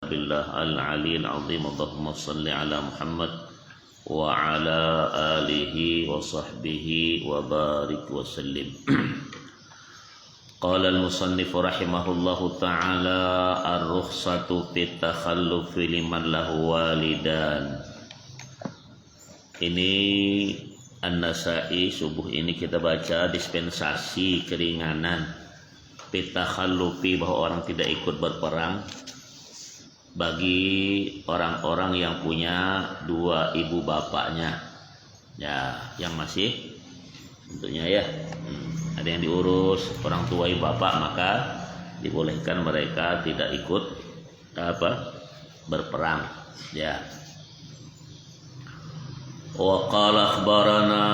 billah al-aliyyil azim. Allahumma salli ala Muhammad wa ala alihi wa sahbihi wa barik wa sallim. Qala al-musannif rahimahullahu ta'ala ar-rukhsatu fit takhallufi liman lahu walidan. Ini An-Nasa'i subuh ini kita baca dispensasi keringanan fit takhallufi, bahwa orang tidak ikut berperang bagi orang-orang yang punya dua ibu bapaknya, ya, yang masih tentunya ya ada yang diurus orang tua ibu bapak, maka dibolehkan mereka tidak ikut berperang, ya. Wa qala akhbarana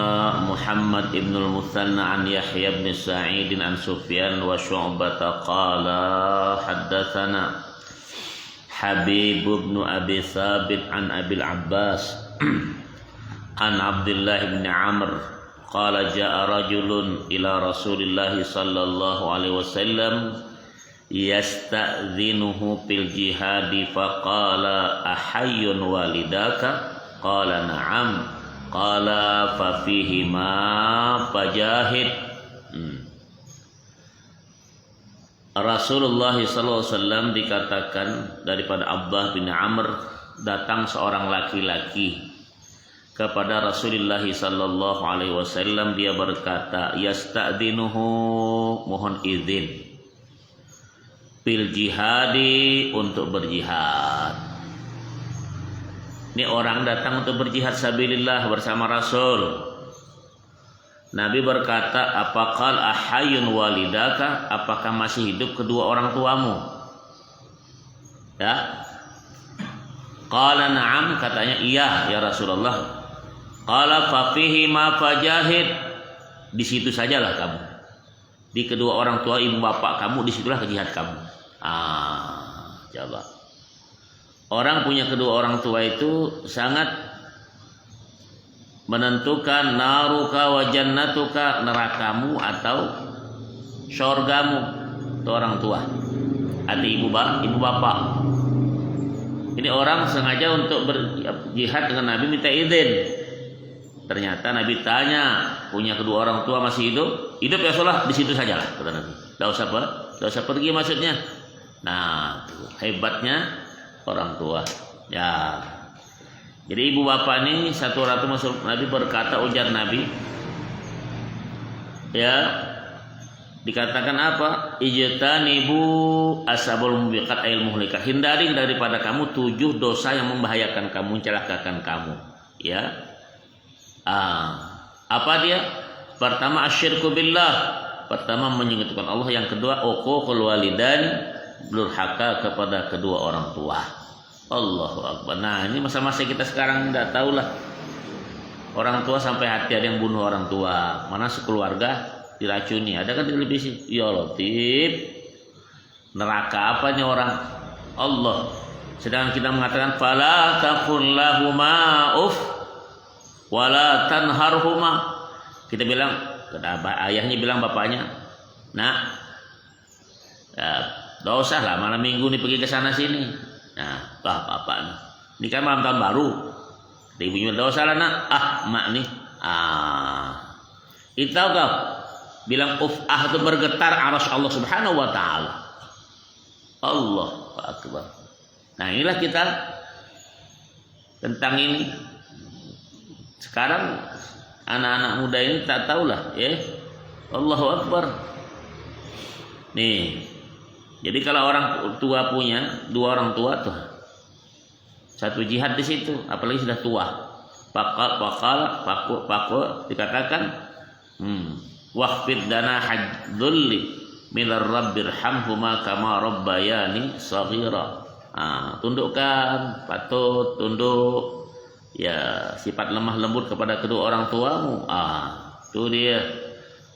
Muhammad ibn al-Muthanna an Yahya ibn Sa'id an Sufyan wa Syu'bah qala haddatsana Habib ibn Abi Thabit an Abil Abbas an Abdullah ibn Amr qala jaa rajulun ila Rasulillah sallallahu alaihi wasallam yasta'dhinuhu fil jihadi faqala ahayyun walidaka qala na'am qala fa fihi ma fajahid. Rasulullah SAW dikatakan daripada Abdullah bin Amr, datang seorang laki-laki kepada Rasulullah SAW. Dia berkata, yasta'dinuhu, mohon izin, fil jihadi, untuk berjihad. Ini orang datang untuk berjihad sabilillah bersama Rasul. Nabi berkata, apakah ahayyun walidaka, apakah masih hidup kedua orang tuamu? Ya. Qala na'am, katanya iya ya Rasulullah. Qala fa fihi ma fajahid, di situ sajalah kamu. Di kedua orang tua ibu bapak kamu, disitulah jihad kamu. Coba. Orang punya kedua orang tua itu sangat menentukan naruka wa jannatuka, nerakamu atau syurgamu, itu orang tua, hati ibu bapak. Ini orang sengaja untuk berjihad dengan Nabi minta izin. Ternyata Nabi tanya, punya kedua orang tua masih hidup? Hidup ya sholat, di situ sajalah kata Nabi. Tidak usah pergi maksudnya. Nah, hebatnya orang tua. Ya. Jadi ibu bapak ini satu ratu masuk. Nabi berkata, ujar Nabi, ya, dikatakan apa? Ijtanibu asabul mubiqat ayil muhlikah, hindari daripada kamu 7 dosa yang membahayakan kamu, mencelakakan kamu, ya. Apa dia? Pertama asyirku billah, pertama menyekutukan Allah, yang kedua uququl walidain, durhaka kepada kedua orang tua. Allahu Akbar. Nah, ini masa-masa kita sekarang tidak tahulah. Orang tua sampai hati ada yang bunuh orang tua. Mana sekeluarga diracuni. Ada kan di televisi? Ya Latif. Neraka apanya orang? Allah. Sedangkan kita mengatakan fala taqul lahuma uf wala tanharhuma. Kita bilang, ayahnya bilang bapaknya, "Nak, ya, tidak usah lah malam minggu nih pergi ke sana sini." Nah, apa nih? Ini kan malam tahun baru. Ibunya tidak usah lah nak. Mak nih. Itu tahu kau? Bilang itu bergetar arsy Allah Subhanahu wa taala. Allahu Akbar. Nah, inilah kita tentang ini. Sekarang anak-anak muda ini tak tahulah, ya. Allahu Akbar. Nih. Jadi kalau orang tua punya dua orang tua tuh, satu jihad di situ, apalagi sudah tua. Paku dikatakan, waqfid dana hadzulli minar rabbirhamhuma kama rabbayani shaghira. Tundukkan, patut tunduk, ya, sifat lemah lembut kepada kedua orang tuamu. Itu dia.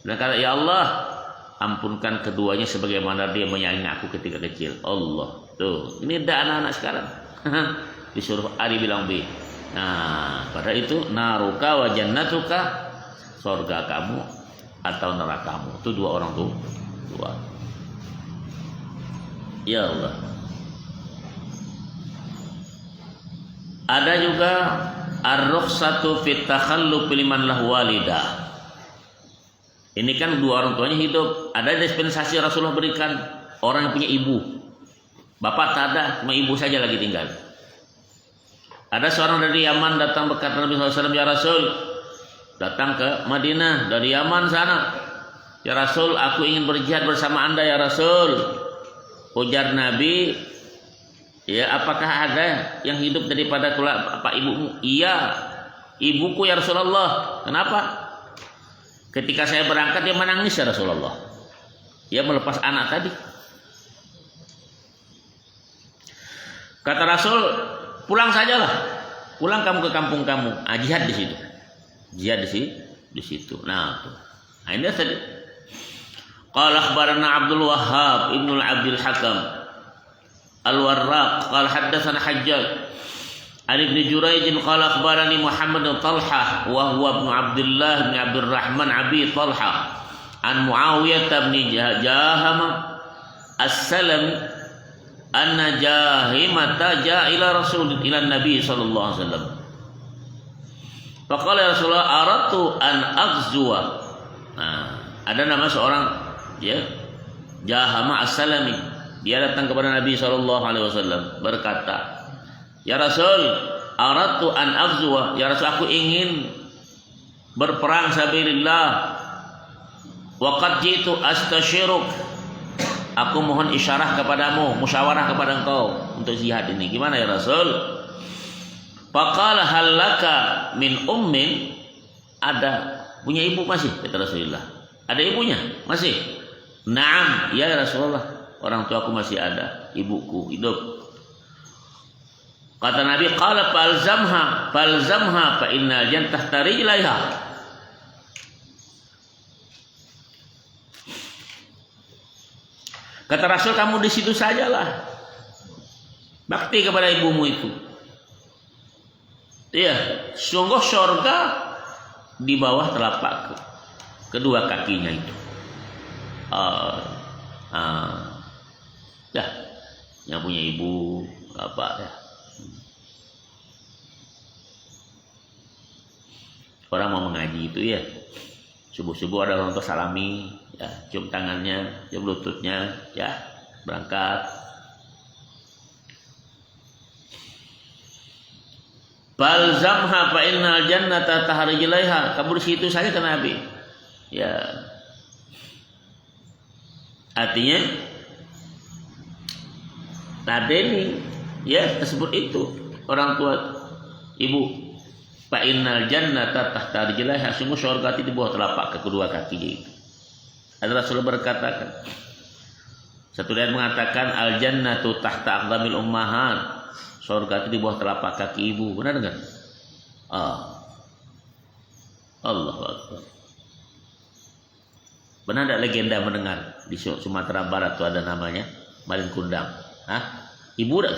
Dan kata, ya Allah, ampunkan keduanya sebagaimana dia menyayangi aku ketika kecil. Allah. Tuh, ini dah anak-anak sekarang. Disuruh A dibilang B. Nah, pada itu naruka wa jannatuka, surga kamu atau nerakamu. Itu dua orang tuh. Dua. Ya Allah. Ada juga ar-rukhsatu fit takhalluf liman lahu walidah. Ini kan dua orang tuanya hidup. Ada dispensasi Rasulullah berikan orang yang punya ibu. Bapak tak ada, cuma ibu saja lagi tinggal. Ada seorang dari Yaman datang berkata Nabi SAW, ya Rasul, datang ke Madinah dari Yaman sana. Ya Rasul, aku ingin berjihad bersama anda ya Rasul. Ujar Nabi, ya apakah ada yang hidup daripada apa ibumu? Iya, ibuku ya Rasulullah. Kenapa? Ketika saya berangkat dia menangis ya Rasulullah. Dia melepas anak tadi. Kata Rasul, pulang sajalah. Pulang kamu ke kampung kamu. Jihad di situ. Jihad di situ. Nah, tuh. Nah, ini tadi. Qala akhbarana Abdul Wahhab Ibnu Abdul Hakam Al-Warraq qala haddatsana Hajjaj an Ibnu Jurayj qala akhbarani Muhammad bin Talhah wa huwa ibnu Abdullah bin Abdurrahman Abi Talhah an Muawiyah bin Jaham As-Salami anna Jahimata ja'a ila Rasul ila Nabi sallallahu alaihi wasallam. Faqala ya Rasulullah aradtu an aghzuwa. Nah, ada nama seorang ya Jahama As-Salami. Dia datang kepada Nabi sallallahu alaihi wasallam berkata, "Ya Rasul, aradtu an aghzuwa." Ya Rasul, aku ingin berperang sabilillah. Wa qad jitu astashiruk. Aku mohon isyarah kepadamu, musyawarah kepada engkau untuk jihad ini. Gimana ya Rasul? Faqala halaka min ummin. Ada punya ibu masih? Kata Rasulullah. Ada ibunya? Masih? Naam, ya Rasulullah. Orang tuaku masih ada, ibuku hidup. Kata Nabi, qala falzamha fa innal jannata tahtari ilaiha. Kata Rasul, kamu di situ sajalah. Bakti kepada ibumu itu. Iya, sungguh surga di bawah telapak kedua kakinya itu. Ya, yang punya ibu apa ya? Orang mau mengaji itu ya. Subuh-subuh ada orang tua salami, ya, cium tangannya, cium lututnya, ya, berangkat. Balzamha fa innal jannata tahrij ilaiha. Kamu di situ saja ke Nabi. Ya. Artinya ladeni ya tersebut itu orang tua ibu. Fa innal jannata tahta rijlaiha, sungguh surga itu di bawah telapak kedua kakinya itu. Ada Rasulullah berkatakan, satu ayat mengatakan al jannatu tahta aqdamil ummahat, surga itu di bawah telapak kaki ibu. Benar enggak? Allahu Akbar. Benar enggak legenda mendengar di Sumatera Barat itu ada namanya Malin Kundang? Ibu dah.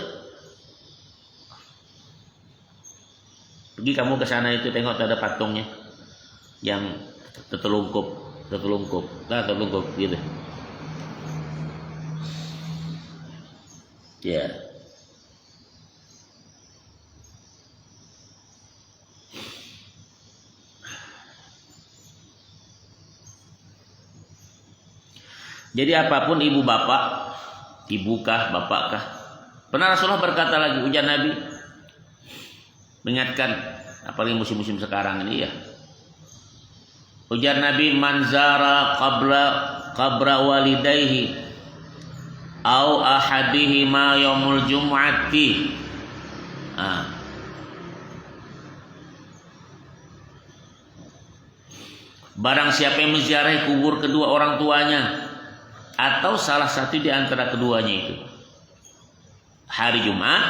Pergi kamu ke sana itu tengok ada patungnya yang tertelungkup gitu. Ya. Jadi apapun ibu bapak, ibukah, bapakkah. Pernah Rasulullah berkata lagi, ujar Nabi, mengingatkan, apalagi musim-musim sekarang ini ya. Ujar Nabi, manzara qabra walidayhi au ahadihi ma yaumul jum'ati. Barang siapa yang menziarahi kubur kedua orang tuanya atau salah satu di antara keduanya itu hari Jumat,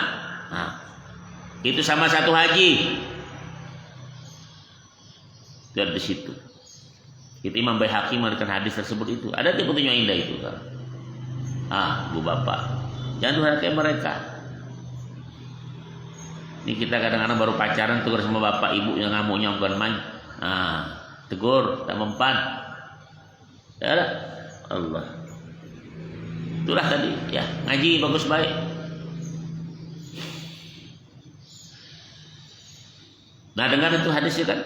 itu sama satu haji. Lihat di situ. Itu Imam Baihaqi memberikan hadis tersebut itu. Ada tipe-tipe yang indah itu kan. Ibu bapak, jangan durhaka mereka. Ini kita kadang-kadang baru pacaran tegur sama bapak ibu yang ngamuknya bukan main. Tegur, tak mempan. Ya ada. Allah. Itulah tadi ya, ngaji bagus baik. Nah, dengar itu hadisnya kan?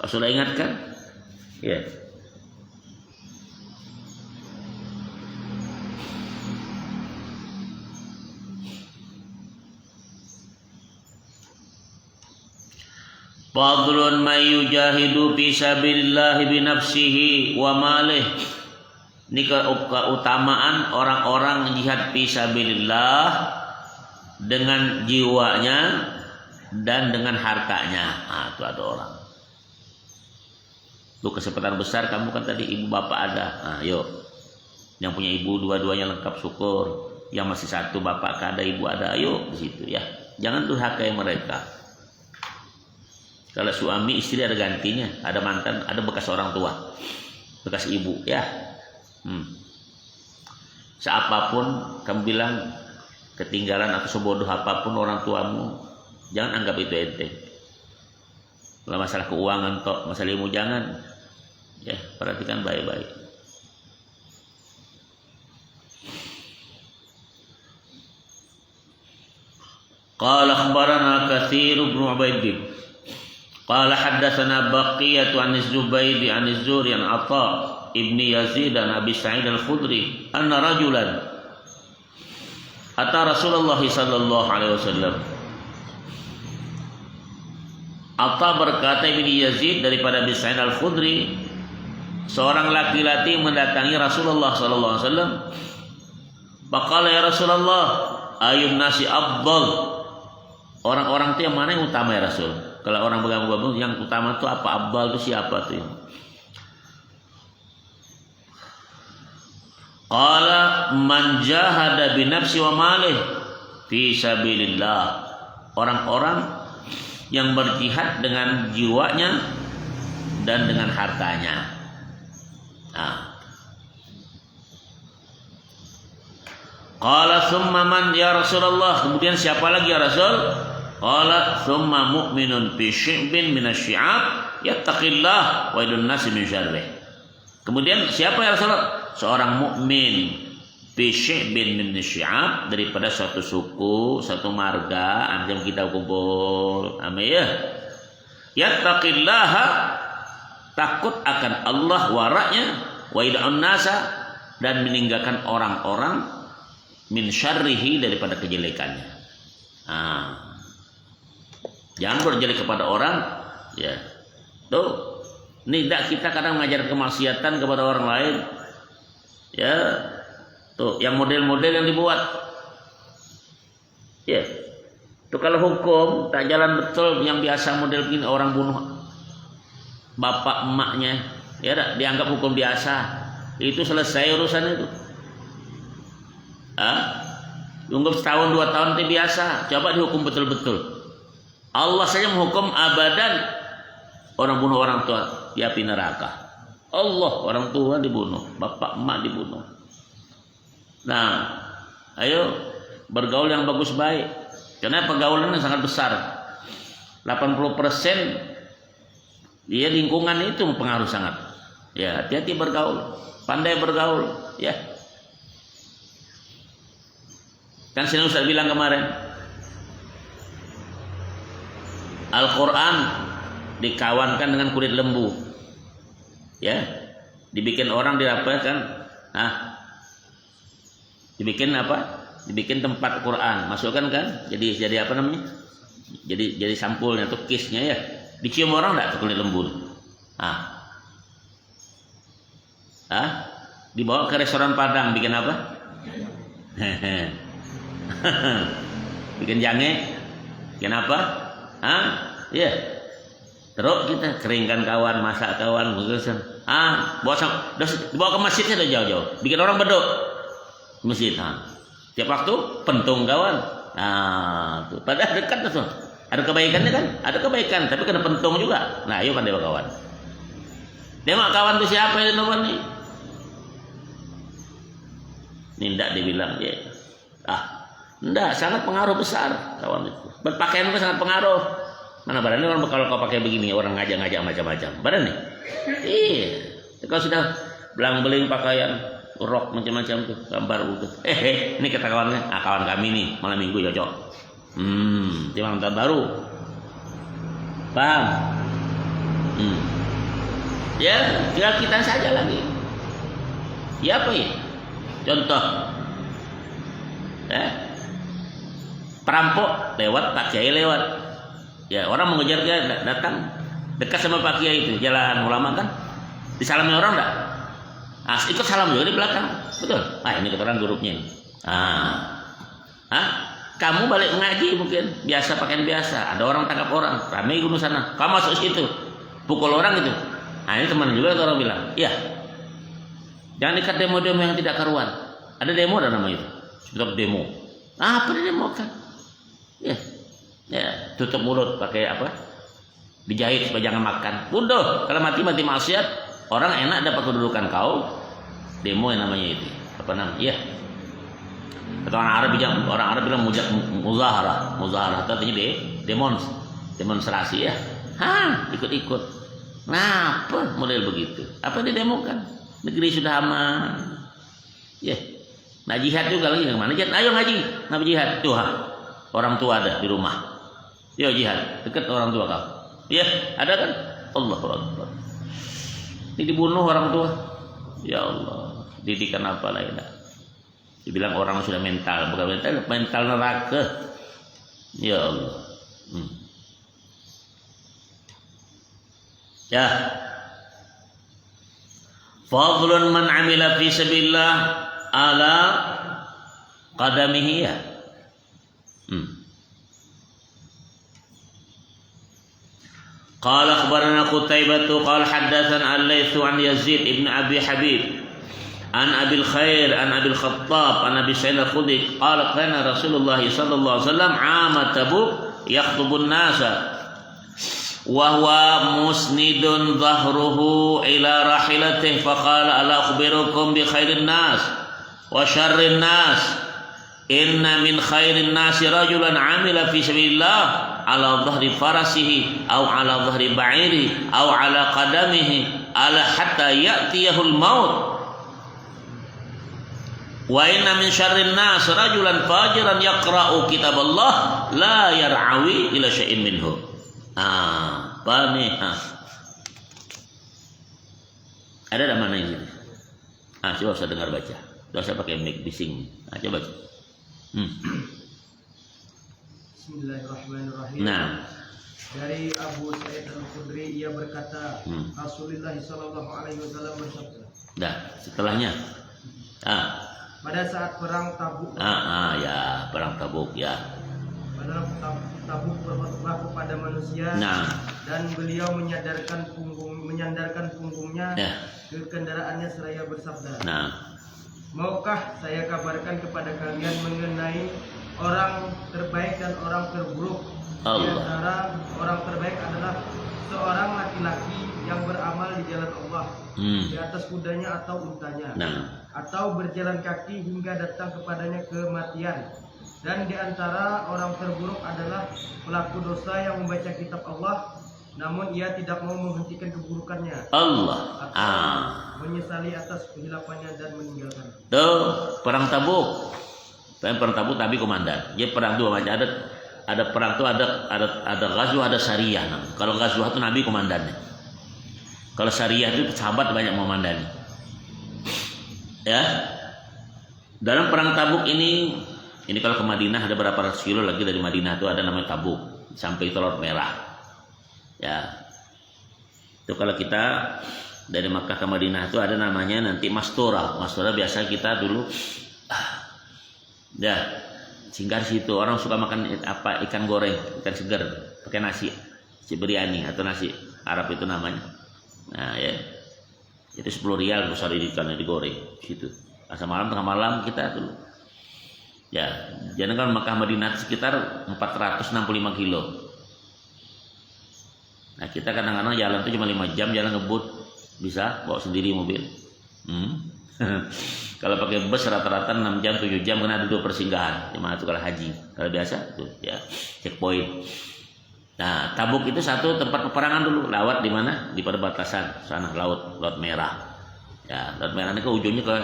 Sudah ingatkan? Ya. Fadlun may yujahidu fi sabilillah bi nafsihi wa malih. Ini keutamaan orang-orang jihad fi sabilillah dengan jiwanya dan dengan hartanya. Nah, itu ada orang. Itu kesempatan besar, kamu kan tadi ibu bapak ada. Nah, yuk. Yang punya ibu dua-duanya lengkap syukur. Yang masih satu bapak ada, ibu ada, ayo di situ ya. Jangan durhakai mereka. Kalau suami istri ada gantinya, ada mantan, ada bekas orang tua, bekas ibu ya. Seapapun kamu bilang ketinggalan atau sebodoh apapun orang tuamu, jangan anggap itu enteng. Kalau masalah keuangan toh, masalah ilmu jangan. Ya, perhatikan baik-baik. Qala akhbarana Katsir bin Ubaid. Qala haddatsana Baqiyatu an Az-Zubaydi an Az-Zuri an Atha ibni Yazid dan Abi Sa'id Al-Khudri anna rajulan ata Rasulullah sallallahu alaihi wasallam. Atha berkata ibni Yazid daripada Abi Sa'id Al-Khudri, seorang laki-laki mendatangi Rasulullah sallallahu alaihi wasallam. Faqala ya Rasulullah, ayun nasi afdal? Orang-orang itu yang mana yang utama ya Rasul? Kalau orang bergabung yang utama itu apa? Afdal itu siapa tuh? Qala man jahada bi nafsi wa malih fi sabilillah. Orang-orang yang berjihad dengan jiwanya dan dengan hartanya. Nah. Qala summa man ya Rasulullah? Kemudian siapa lagi ya Rasul? Qala summa mu'minun bi syi'bin minasy-syi'ab yattaqillah wa yadun nasi min syarrih. Kemudian siapa ya Rasulullah? Seorang mukmin bi syi'bin minasy-syi'ab, daripada suatu suku, satu marga, anjam kita kumpul. Amin ya. Yattaqillah, takut akan Allah waranya, wa yadun nasa, dan meninggalkan orang-orang min syarrihi, daripada kejelekannya. Nah, jangan berjelek kepada orang, ya. Tuh, tidak kita kadang mengajar kemaksiatan kepada orang lain, ya. Tuh, yang model-model yang dibuat, ya. Tuh kalau hukum tak jalan betul, yang biasa model begini, orang bunuh bapak emaknya, ya, dianggap hukum biasa, itu selesai urusan itu. Tunggu setahun 2 tahun itu biasa. Coba dihukum betul-betul. Allah saja menghukum abadan orang bunuh orang tua di api neraka. Allah, orang tua dibunuh, bapak emak dibunuh. Nah, ayo bergaul yang bagus baik. Karena pergaulannya sangat besar. 80% dia lingkungan itu mempengaruhi sangat. Ya, hati-hati bergaul, pandai bergaul, ya. Kan sini Ustaz bilang kemarin, Al-Quran dikawankan dengan kulit lembu, ya, dibikin orang dirapatkan, dibikin apa? Dibikin tempat Quran, masukkan kan? Jadi apa namanya? Jadi sampulnya tuh kisnya ya, dicium orang enggak tuh kulit lembu? Dibawa ke restoran Padang, bikin apa? Bikin jange, bikin apa? Iya. Terus kita keringkan kawan, masak kawan, bagusan. Dibawa ke masjidnya udah jauh-jauh. Bikin orang beduk masjid. Tiap waktu pentung kawan. Nah, tuh. Padahal dekat tuh. Ada kebaikannya kan? Ada kebaikan, tapi kena pentung juga. Nah, ayo pandai kawan. Dia mak kawan tuh siapa yang nomor nih? Nindak dibilang dia. Enggak, sangat pengaruh besar kawan itu. Berpakaian itu sangat pengaruh. Mana berani orang kalau kau pakai begini, orang ngajak-ngajak macam-macam. Berani? Iya. Kalau sudah belang-beling pakaian, rok macam-macam tuh, gambar itu. Ini kata kawannya, kawan kami nih, malam minggu cocok. Di malam tahun baru. Paham? Ya, tinggal kita saja lagi. Ya apa ya? Contoh, perampok lewat, Pak Kiai lewat. Ya, orang mengejar dia datang dekat sama Pak Kiai itu, jalan ulama kan. Disalami orang enggak? Ikut salam juga di belakang. Betul? Ini keterangan grupnya. Kamu balik ngaji mungkin biasa pakaian biasa, ada orang tangkap orang, ramai gunung sana. Kamu masuk situ, pukul orang gitu. Ini teman juga orang bilang, iya. Jangan dekat demo-demo yang tidak karuan. Ada demo ada nama itu. Sebab demo. Apa demo kan? Ya, tutup mulut pakai apa? Dijahit supaya jangan makan. Bodoh. Kalau mati maksiat, orang enak dapat kedudukan kau. Demo yang namanya itu. Apa namanya? Iya. Atau orang Arab bilang muzaharah. Muzaharah itu artinya demonstrasi ya. Ikut-ikut. Apa model begitu? Apa didemokan? Negeri sudah aman. Ya. Nah jihad juga lagi yang mana? Ayo ngaji, ngaji jihad. Tuh, orang tua ada di rumah. Yo jihad, dekat orang tua kau. Ya, ada kan? Allahu Akbar. Ini dibunuh orang tua. Ya Allah, didikan apa lain? Dibilang orang sudah mental, bukan mental neraka. Ya Allah. Ya. Fadlun man amila fi sabilillah ala qadamihi ya. قال أخبرنا قتيبة قال حدثنا الليث عن يزيد ابن أبي حبيب عن أبي الخير عن أبي الخطاب عن أبي سعيد الخدري قال كان رسول الله صلى الله عليه وسلم عام تبوك يخطب الناس وهو مسند ظهره إلى راحلته فقال ألا أخبركم بخير الناس وشر الناس إن من خير الناس رجلا عمل في سبيل الله على ظهر فرسه أو على ظهر بعيره أو على قدمه على حتى يأتيه الموت وإن من شر الناس رجلا فاجرا يقرأ كتاب الله لا يرعوي إلى شيء منه. Apa nih? Ada di mana ini? Coba saya dengar baca. Coba saya pakai mic bising. Coba baca. Bismillahirrahmanirrahim. Nah, dari Abu Sa'id Al-Khudri ia berkata, Rasulullah sallallahu alaihi wasallam bersabda. Setelahnya. Pada saat perang Tabuk. Ya, perang Tabuk ya. Pada Tabuk berkhutbah kepada manusia. Dan beliau menyandarkan punggungnya ke kendaraannya seraya bersabda. Maukah saya kabarkan kepada kalian mengenai orang terbaik dan orang terburuk? Di antara orang terbaik adalah seorang laki-laki yang beramal di jalan Allah, di atas kudanya atau untanya, atau berjalan kaki hingga datang kepadanya kematian. Dan di antara orang terburuk adalah pelaku dosa yang membaca kitab Allah, namun ia tidak mau menghentikan keburukannya. Menyesali atas kehilafannya dan meninggalkan. Tuh, perang Tabuk. Perang Tabuk Nabi komandan. Jadi perang dua macam ada perang tuh ada ghazwah, ada syariah. Kalau ghazwah itu Nabi komandannya. Kalau syariah itu sahabat banyak memandani. Ya. Dalam perang Tabuk ini kalau ke Madinah ada berapa ratus kilo lagi dari Madinah itu ada namanya Tabuk sampai itu Laut Merah. Ya. Itu kalau kita dari Makkah ke Madinah itu ada namanya nanti Mastura. Mastura biasa kita dulu singgah di situ. Orang suka makan ikan goreng, ikan segar pakai nasi, biryani atau nasi Arab itu namanya. Nah ya, itu 10 rial besar ikannya digoreng di situ. Asal malam tengah malam kita dulu. Ya, jadi kan Makkah Madinah sekitar 465 kilo. Nah kita kadang-kadang jalan itu cuma 5 jam jalan ngebut, bisa bawa sendiri mobil. Kalau pakai bus rata-rata 6 jam 7 jam karena ada 2 persinggahan. Cuma itu kalau haji. Kalau biasa tuh ya checkpoint. Nah, Tabuk itu satu tempat peperangan dulu. Lewat di mana? Di perbatasan sana Laut Merah. Ya, Laut Merah ini ke ujungnya ke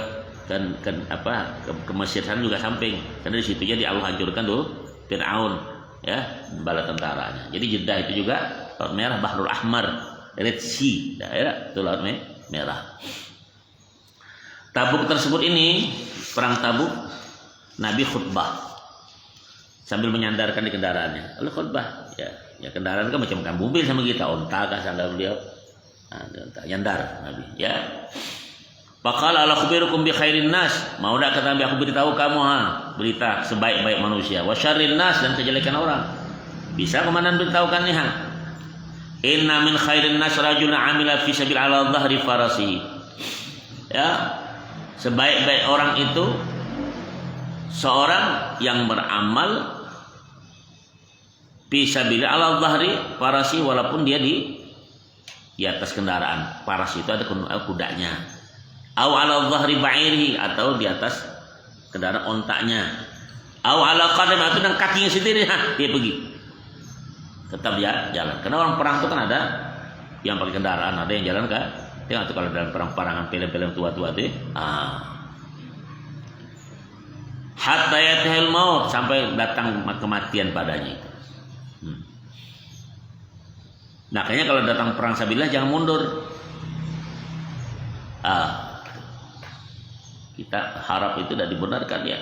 Mesir sana juga samping. Karena di situ jadi Allah hancurkan tuh Fir'aun ya, bala tentaranya. Jadi Jeddah itu juga Laut Merah, Bahrul Ahmar, Red Sea, daerah itu Laut Merah. Tabuk tersebut ini, perang Tabuk, Nabi khutbah sambil menyandarkan di kendaraannya. Lalu khutbah, ya kendaraan kan macam mobil sama kita, onta kah sandal beliau, nyandar Nabi, ya. Faqala ala khubirukum bi khairin nas, mau tak kata Nabi, aku beritahu kamu berita sebaik-baik manusia, wa syarrin nas, dan kejelekan orang. Bisa komandan beritahukan nih Inna min khairin nas rajulun amila fi sabil ala dhahri farasi. Ya, sebaik-baik orang itu seorang yang beramal fi sabil ala dhahri farasi, walaupun dia di atas kendaraan. Faras itu ada kudanya. Au ala dhahri ba'irihi, atau di atas kendaraan ontaknya. Au ala qadam, atau dengan kakinya sendiri dia pergi. Tetap dia jalan. Karena orang perang itu kan ada yang pakai kendaraan, ada yang jalan kan. Tengok tuh kalau dalam perang-perangan film-film tua-tua itu. Hatta yatahil maut, sampai datang kematian padanya itu. Nah, kayaknya kalau datang perang sabilillah jangan mundur. Kita harap itu tidak dibenarkan ya.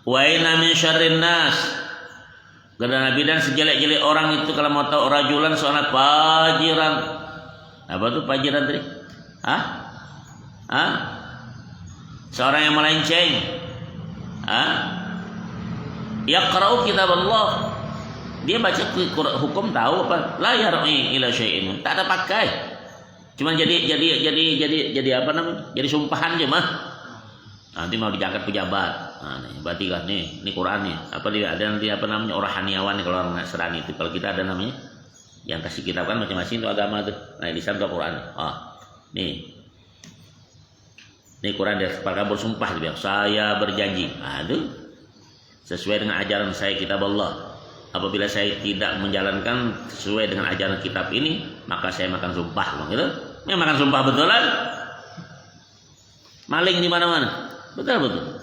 Wa inna min syarrin nas, kata Nabi, dan sejelek-jelek orang itu kalau mau tahu rajulan seorang fajiran. Apa tuh fajiran tadi? Seorang yang melenceng. Yaqra'u kitab Allah. Dia baca hukum tahu apa? La yar'i ila syai'in. Tak ada pakai. Cuma jadi apa namanya? Jadi sumpahan aja mah. Nanti mau diangkat pejabat. Nih, berarti kan nih Quran nih. Apa dia ada nanti apa namanya? Rohaniawan kalau orang Nasrani itu. Kalau kita ada namanya yang kasih kitab kan macam-macam itu agama tuh. Nah, di sana Quran. Nih. Nih Quran dia kabur sumpah dia. Saya berjanji. Aduh. Sesuai dengan ajaran saya kitab Allah. Apabila saya tidak menjalankan sesuai dengan ajaran kitab ini, maka saya makan sumpah, gitu. Yang makan sumpah betulan. Maling di mana-mana, betul.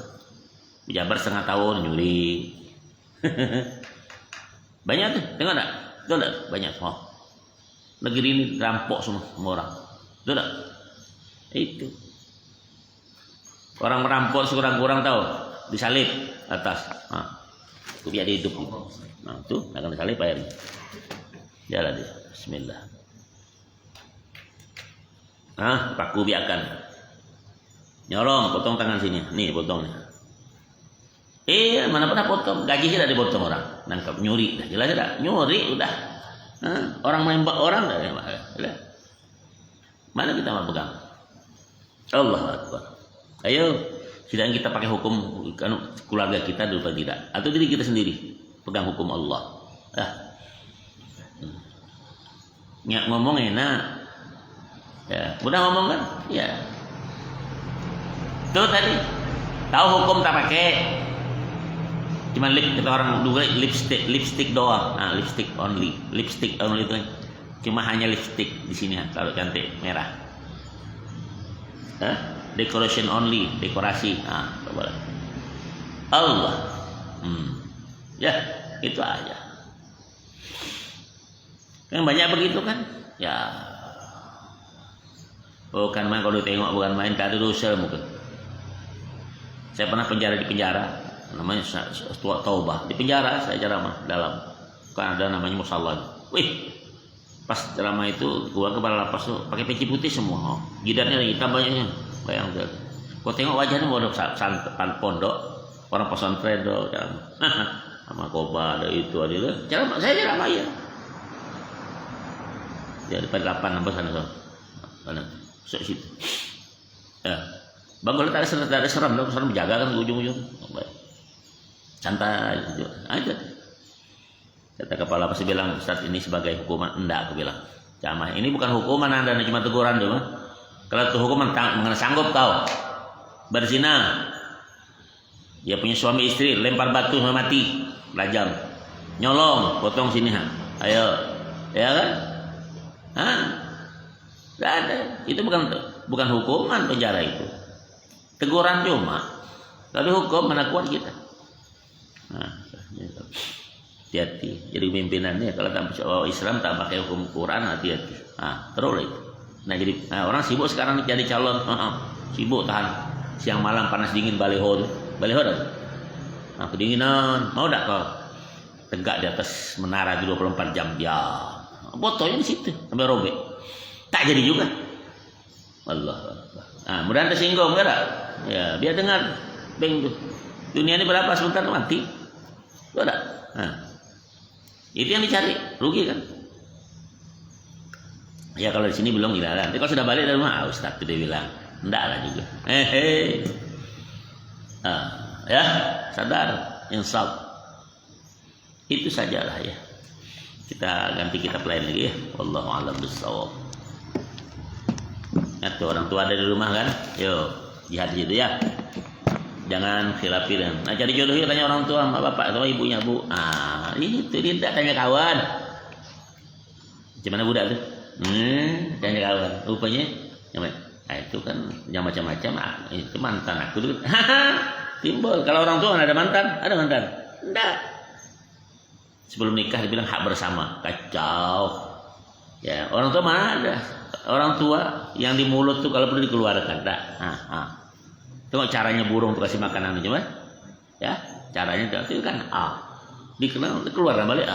Pejabat setengah tahun nyuri. Banyak tuh, tengok tak? Betul tak? Banyak. Negeri ini rampok semua orang. Betul tak? Itu. Orang merampok sekurang-kurang tahu, disalib atas. Biar dia hidup gitu. Nah itu akan disalib airnya. Jalan dia. Bismillah. Paku biarkan. Nyolong, potong tangan sini. Nih potongnya. Mana pernah potong? Gaji tidak dipotong orang. Nangkap nyuri. Jelas tidak? Nyuri udah. Orang menembak orang dah. Mana kita mau pegang? Allahu Akbar. Ayo. Tidak kita pakai hukum keluarga kita dulu atau tidak, atau diri kita sendiri pegang hukum Allah. Nyak ngomong enak, ya udah ngomong kan, ya. Tuh tadi tahu hukum tak pakai, cuma kita orang dulu lipstick doang, lipstick only itu, cuma hanya lipstick di sini kalau cantik merah. Decoration only, dekorasi. Boleh. Allah. Ya, itu aja. Yang banyak begitu kan? Ya. Bukan main kalau ditengok, bukan main, tak ada dosa mungkin. Saya pernah di penjara, namanya Taubah. Di penjara saya ceramah dalam. Kan ada namanya musalla. Wih. Pas ceramah itu gua kepala lapas tuh pakai peci putih semua. Jidatnya lagi tambahnya. Bayang tuh. Kau tengok wajahnya mau pondok, orang pesantren do, sama koba ada itu ada itu. Saya ceramah ya. Jadi pada 8 sampai sana. Mana? Situ. Ya. Bang kalau tak ada seram, seram menjaga kan ujung-ujung. Santai gitu. Aja. Kata kepala pasti bilang, Ustaz ini sebagai hukuman. Enggak, aku bilang. Jamah ini bukan hukuman Anda, cuma teguran doang. Kalau itu hukuman mengenai sanggup kau berzina, dia punya suami istri, lempar batu sampai mati, rajam, nyolong, potong sini ayo, ya kan? Tidak ada. Itu bukan hukuman penjara itu, teguran cuma. Tapi hukum mana kuat kita. hati-hati. Jadi pimpinannya kalau tak bawa Islam tak pakai hukum Quran, hati-hati. Terus itu. Nah orang sibuk sekarang jadi calon, sibuk tahan siang malam panas dingin baleho dah. Kedinginan, mau tak kau tegak di atas menara 24 jam ya, botolnya di situ sampai robek, tak jadi juga. Allah. Mudah tersinggung enggak? Ya biar dengar, beng tuh. Dunia ini berapa sebentar mati, ada. Itu yang dicari, rugi kan? Ya kalau di sini belum gila. Nanti kalau sudah balik dari rumah, Ustaz itu dia bilang, enggak lah juga. Ya, sadar, insaf. Itu sajalah ya. Kita ganti kitab lain lagi ya. Wallahu a'lam bishawab. Ingat tuh orang tua ada di rumah kan? Yo, jihad gitu ya. Jangan khilafi dan. Nah, cari jodoh tanya orang tua, sama bapak atau ibunya, Bu. Itu dia tidak tanya kawan. Gimana budak tuh? Tanya kawan. Rupanya itu kan yang macam-macam. Itu mantan aku tuh. Timbul. Kalau orang tua ada mantan? Ada mantan? Enggak. Sebelum nikah dibilang hak bersama. Kacau. Ya, orang tua mana ada? Orang tua yang di mulut tuh kalau perlu dikeluarkan. Tengok caranya burung tuh kasih makanan coba. Ya, caranya itu kan dikeluarkan balik.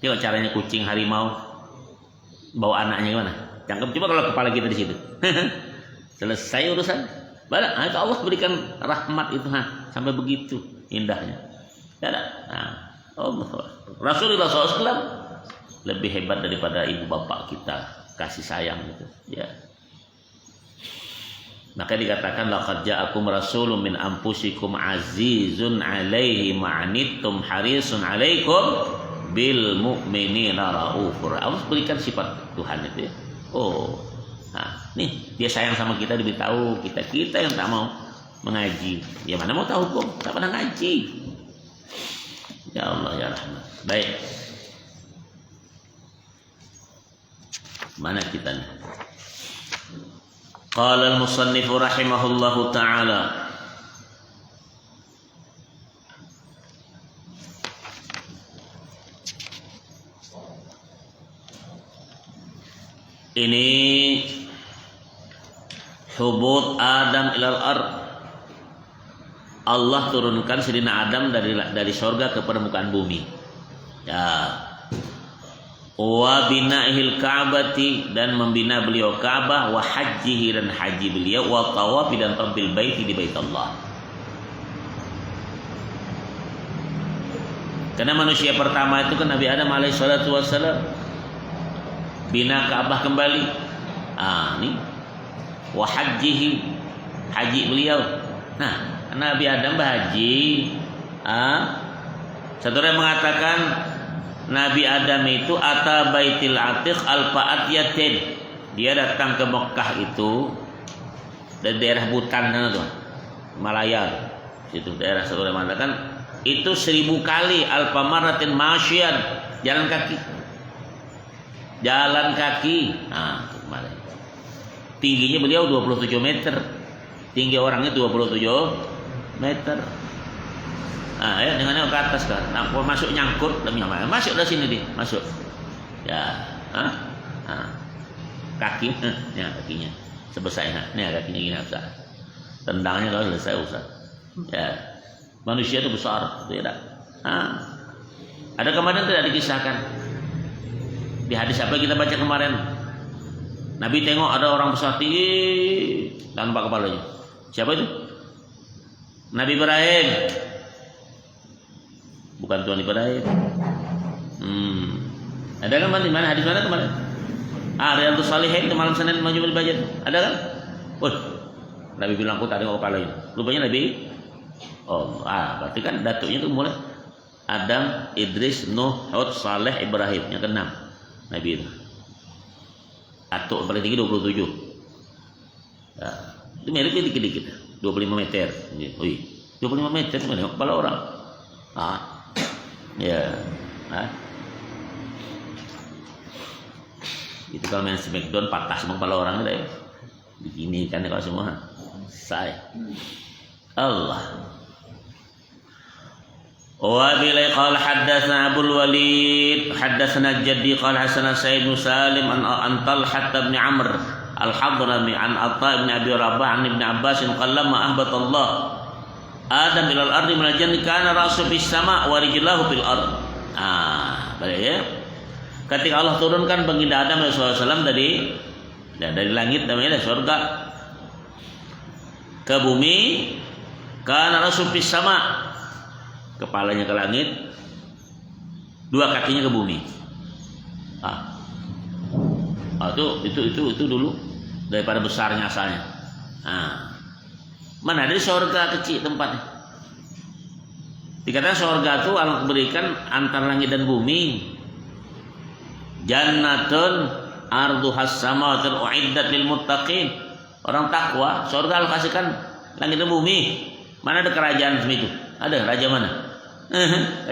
Tengok caranya kucing harimau bawa anaknya gimana? Cangkep coba kalau kepala kita di situ. Selesai urusan. Balik. Itu Allah berikan rahmat itu sampai begitu indahnya. Ya ada. Rasulullah SAW lebih hebat daripada ibu bapak kita kasih sayang gitu. Ya. Maka dikatakan laqad ja'akum rasulun min anfusikum azizun 'alaihi ma'anittum harisun 'alaikum bil mu'minina raufur. Allah berikan sifat Tuhan itu ya. Nih dia sayang sama kita, diberitahu kita yang tak mau mengaji. Ya mana mau tahu hukum, tak pernah ngaji. Ya Allah ya Rahman. Baik. Mana kita nih? Qala al-musannif rahimahullahu ta'ala. Ini hubut Adam ilal ard. Allah turunkan Sayyidina Adam dari surga ke permukaan bumi. Ya. Wa bina'ihil Ka'bati, dan membina beliau Ka'bah, wa hajjihi, dan haji beliau, wa tawafi, dan tawafil baiti di bait Allah. Karena manusia pertama itu kan Nabi Adam alaihi salatu wassalam bina Ka'bah kembali. Ini wa hajjihi, haji beliau. Nah, Nabi Adam berhaji. Satu orang mengatakan Nabi Adam itu ata baitil atiq alfaat yatin. Dia datang ke Mekah itu dari daerah Butan sana tuh, Malaya. Situ daerah satu orang mengatakan itu 1000 kali alfa maratin masyian, jalan kaki. Jalan kaki. Kemarin. Tingginya beliau 27 meter. Tinggi orangnya 27 meter. Ya dengan ke atas kan. Masuk nyangkut demi apa? Masuk dari sini dia, masuk. Ya, kaki, ya kakinya sebesar ini kakinya gini Ustaz. Tendangnya kalau selesai Ustaz. Ya. Manusia itu besar, tidak. Ada kemarin tidak dikisahkan. Di hadis apa kita baca kemarin? Nabi tengok ada orang besar tinggi tanpa kepalanya. Siapa itu? Nabi Ibrahim. Bukan Tuhan Ibrahim. Ada kan di mana hadis mana kemarin? Riyadhus Shalihin itu malam Senin Majmu'ul Bahjah. Ada kan? Nabi bilang aku tak tengok kepalanya. Rupanya Nabi. Berarti kan datuknya itu mulai Adam, Idris, Nuh, Hud, Saleh, Ibrahim yang ke-6 Nabi itu. Datuk paling tinggi 27. Itu miripnya dikit-dikit. 25 meter. 25 meter mana kepala orang. Ya. Itu kalau main Smackdown patah semua kepala orang itu ya. Begini kan kalau semua. Saya. Allah. Wa bilai qala haddatsana Abdul Walid haddatsana Jaddi qala haddatsana Sa'id bin Salim an Talhah bin Amr al-Hadrami an Atha bin Abi Rabah an Ibn Abbas qala ma ahbata Allah Adam ila al-ardi min al-jannah kana ra'su fis sama' wa rijlahu fil ard. Baik ya. Ketika Allah turunkan baginda Adam SAW dari langit namanya surga ke bumi, kana ra'su fis sama', kepalanya ke langit, dua kakinya ke bumi. Itu dulu daripada besarnya asalnya. Mana ada surga kecil tempatnya. Dikatakan surga itu Allah berikan antara langit dan bumi. Jannatun arduhas samawati uiddat lil muttaqin. Orang takwa, surga Allah kasihkan langit dan bumi. Mana ada kerajaan seperti itu? Ada raja mana?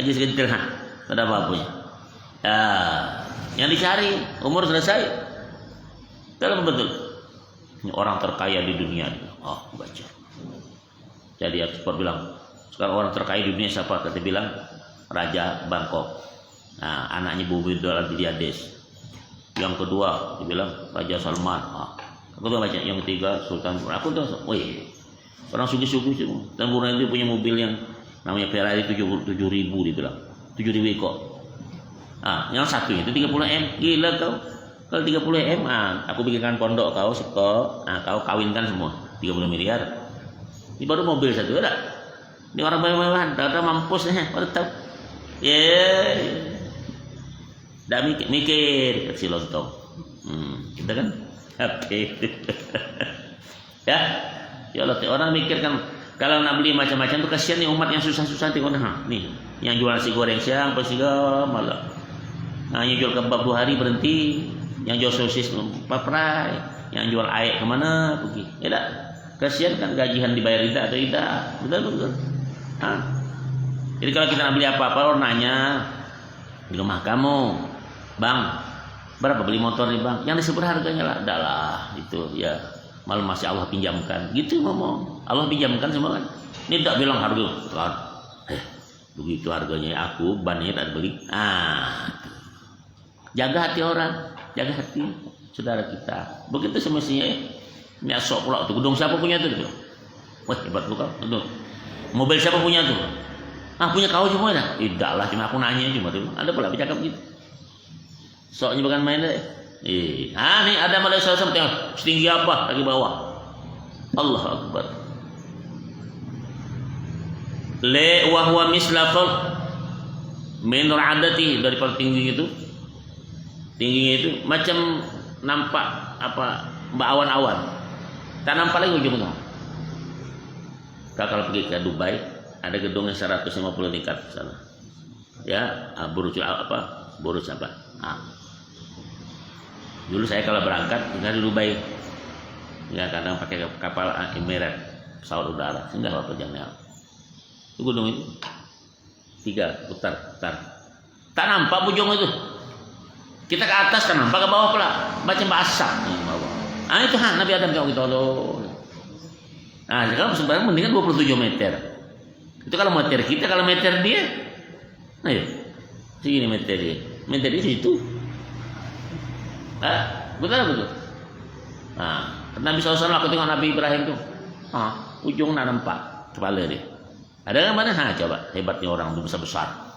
Raja segentil ada apa-apanya. Yang dicari umur selesai. Dalam betul. Ini orang terkaya di dunia. Baca. Jadi ekspor bilang, sekarang orang terkaya di dunia siapa? Kata bilang Raja Bangkok. Anaknya Bumi Dolar Biliades. Yang kedua dibilang Raja Salman. Aku tuh baca. Yang ketiga Sultan. Aku tuh, orang sugi-sugi semua. Dan Brunei itu punya mobil yang namanya Ferrari 77.000 dibilang. 7.000 ekor. Yang satu itu 30M. Gila kau. Kalau 30M, aku bikinkan pondok kau sekok. Kau kawinkan semua 30 miliar. Ini baru mobil satu, ada. Ini orang mewah-mewahan, tahu-tahu mampusnya, baru tahu. Dah mikir si lontong. Kita kan happy. Ya Allah, orang mikir kan kalau nak beli macam-macam tu kasihan nih umat yang susah-susah tengok nih, yang jual nasi goreng siang pasti malam. Yang jual kebab 2 hari berhenti, yang jual sosis paprai, yang jual air kemana pergi. Ya tak? Kasihan kan gajian dibayar tidak atau tidak. Betul. Jadi kalau kita nak beli apa-apa orang nanya di rumah kamu, bang, berapa beli motor nih bang? Yang disebut harganya lah, dah lah itu ya. Malah masih Allah pinjamkan, gitu ngomong. Allah pinjamkan semua kan. Ini tak bilang harga kan? Begitu harganya aku bannya tak beli. Jaga hati orang, jaga hati saudara kita. Begitu semestinya. Ini asok pula tu. Gedung siapa punya tu? Wah hebat lu kau. Mobil siapa punya tu? Punya kau semua dah. Tidak lah, cuma aku nanya cuma tu. Ada pula bercakap gitu. Soknya bukan main deh. Ni ada Malaysia sama tengok setinggi apa lagi bawah. Allah Akbar. Le wa huwa mislafal min adati, daripada tinggi itu. Tingginya itu macam nampak awan-awan. Tak nampak lagi ujung tu. Kalau pergi ke Dubai, ada gedung yang 150 tingkat sana. Ya, Burj apa? Dulu saya kalau berangkat tinggal di Dubai. Ya, kadang pakai kapal Emirates, pesawat udara, singgah apa jangan. Itu gedung itu 3 putar. Tak nampak ujung itu. Kita ke atas kan nampak, ke bawah pula macam basah di bawah. Itu Nabi Adam tengok gitu. Sekarang sebenarnya mendingan 27 meter. Itu kalau meter kita, kalau meter dia. Ayo. Segini meter dia. Meter dia situ. Betul. Nabi SAW aku tengok Nabi Ibrahim tu. Ujung nak nampak kepala dia. Ada yang mana? Coba hebatnya orang tu besar-besar.